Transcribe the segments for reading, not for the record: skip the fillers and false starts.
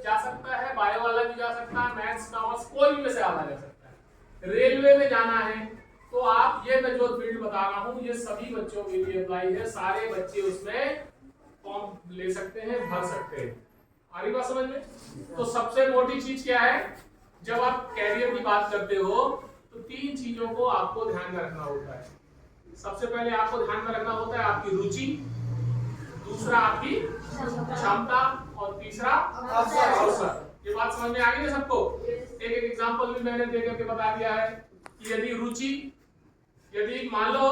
जा सकता है, बायो वाला भी जा सकता है, मैथ्स कॉमर्स कोई भी में से आधा जा सकता है। रेलवे में जाना है तो आप ये मैं जो फील्ड बता रहा हूँ ये सभी बच्चों के लिए अप्लाई है, सारे बच्चे उसमें फॉर्म ले सकते हैं, भर सकते हैं। आ रही बात समझ में? तो सबसे मोटी चीज क्या है, जब आप कैरियर की बात करते हो तो तीन चीजों को आपको ध्यान में रखना होता है। सबसे पहले आपको ध्यान में रखना होता है आपकी रुचि, दूसरा आपकी क्षमता और तीसरा अवसर। ये बात समझ में आ गई है सबको? एक एक एग्जांपल भी मैंने दे करके बता दिया है कि यदि रुचि, यदि मान लो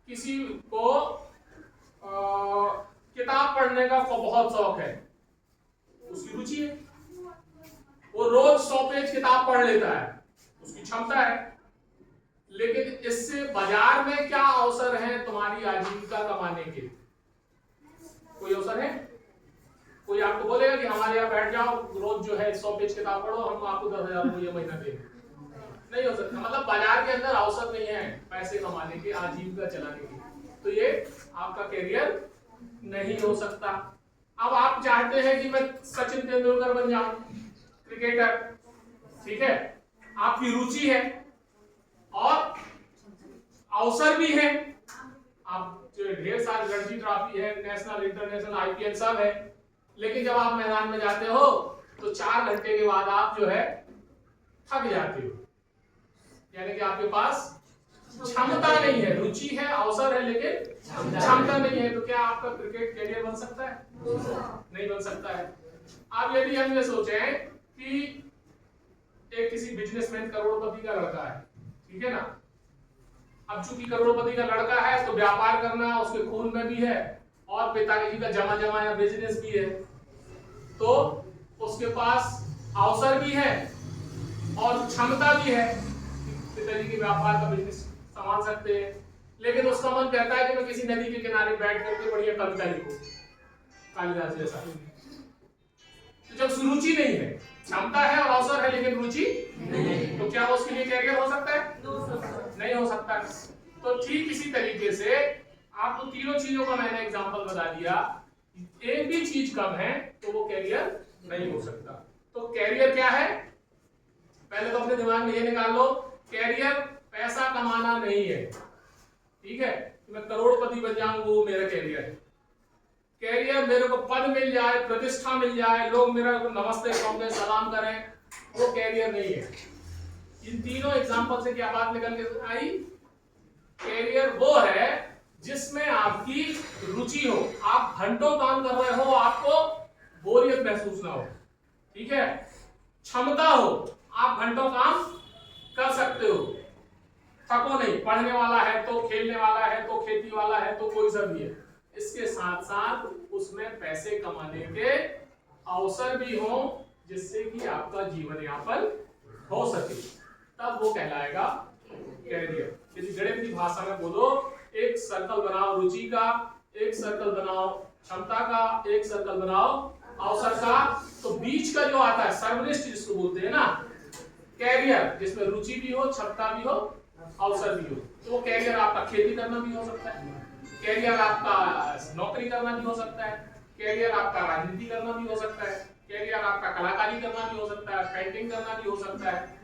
किसी को किताब पढ़ने का बहुत शौक है, उसकी रुचि है, वो रोज 100 पेज किताब पढ़ लेता है, उसकी क्षमता है। लेकिन इससे बाजार में क्या अवसर है तुम्हारी आजीविका कमाने के? कोई अवसर है? कोई आपको बोलेगा कि हमारे यहाँ बैठ जाओ, रोज जो है 100 पेज किताब पढ़ो, हम आपको 10,000 रुपये महीना देंगे? नहीं हो सकता। मतलब बाजार के अंदर अवसर नहीं है पैसे कमाने के, आजीविका चलाने के, तो ये आपका कैरियर नहीं हो सकता। अब आप चाहते हैं कि मैं सचिन तेंदुलकर बन जाऊं, क्रिकेटर, ठीक है, आपकी रुचि है और अवसर भी है, आप जो ढेर सारे रणजी ट्रॉफी है, नेशनल इंटरनेशनल आईपीएल सब है, लेकिन जब आप मैदान में जाते हो तो 4 घंटे के बाद आप जो है थक जाते हो, यानी कि आपके पास क्षमता नहीं है। रुचि है, अवसर है, लेकिन क्षमता नहीं है। तो क्या आपका क्रिकेट कैरियर बन सकता है? नहीं बन सकता है। अब यदि हम ये सोचें कि एक किसी बिजनेसमैन करोड़पति का लड़का है, ठीक है ना, अब चूंकि करोड़पति का लड़का है तो व्यापार करना उसके खून में भी है और पिताजी का जमा जमाया बिजनेस भी है, तो उसके पास अवसर भी है और क्षमता भी है, पिताजी के व्यापार का बिजनेस संभाल सकते हैं। लेकिन उसका मन कहता है कि मैं किसी नदी के किनारे बैठ करके बढ़िया कविता लिखूं, कालिदास जैसा। तो जब रुचि नहीं है, क्षमता है और अवसर है लेकिन रुचि नहीं, तो क्या उसके लिए कैरियर हो सकता है? नहीं हो सकता। तो ठीक इसी तरीके से आपको तीनों चीजों का मैंने एग्जांपल बता दिया, एक भी चीज कम है तो वो कैरियर नहीं हो सकता। तो कैरियर क्या है? पहले तो अपने दिमाग में ये निकाल लो, कैरियर पैसा कमाना नहीं है, ठीक है, मैं करोड़पति बन जाऊं वो मेरा कैरियर है। कैरियर मेरे को पद मिल जाए, प्रतिष्ठा मिल जाए, लोग मेरा नमस्ते कहें, सलाम करें, वो कैरियर नहीं है। इन तीनों एग्जांपल से क्या बात निकल के आई? कैरियर वो है जिसमें आपकी रुचि हो, आप घंटों काम कर रहे हो, आपको बोरियत महसूस ना हो, ठीक है, क्षमता हो, आप घंटों काम कर सकते हो, थको नहीं, पढ़ने वाला है तो, खेलने वाला है तो, खेती वाला है तो, कोई सा भी है। इसके साथ साथ उसमें पैसे कमाने के अवसर भी हो जिससे कि आपका जीवन यापन हो सके, तब वो कहलाएगा कैरियर। यदि गणित की भाषा में बोलो, एक सर्कल बनाओ रुचि का, एक सर्कल बनाओ क्षमता का, एक सर्कल बनाओ अवसर का, तो बीच का जो आता है सर्वनिष्ठ जिसको बोलते हैं ना, कैरियर, जिसमें रुचि भी हो, क्षमता भी हो, अवसर भी हो, तो वो कैरियर आपका खेती करना भी हो सकता है, कैरियर आपका नौकरी करना भी हो सकता है, कैरियर आपका राजनीति करना भी हो सकता है, कैरियर आपका कलाकारी करना भी हो सकता है, पेंटिंग करना भी हो सकता है।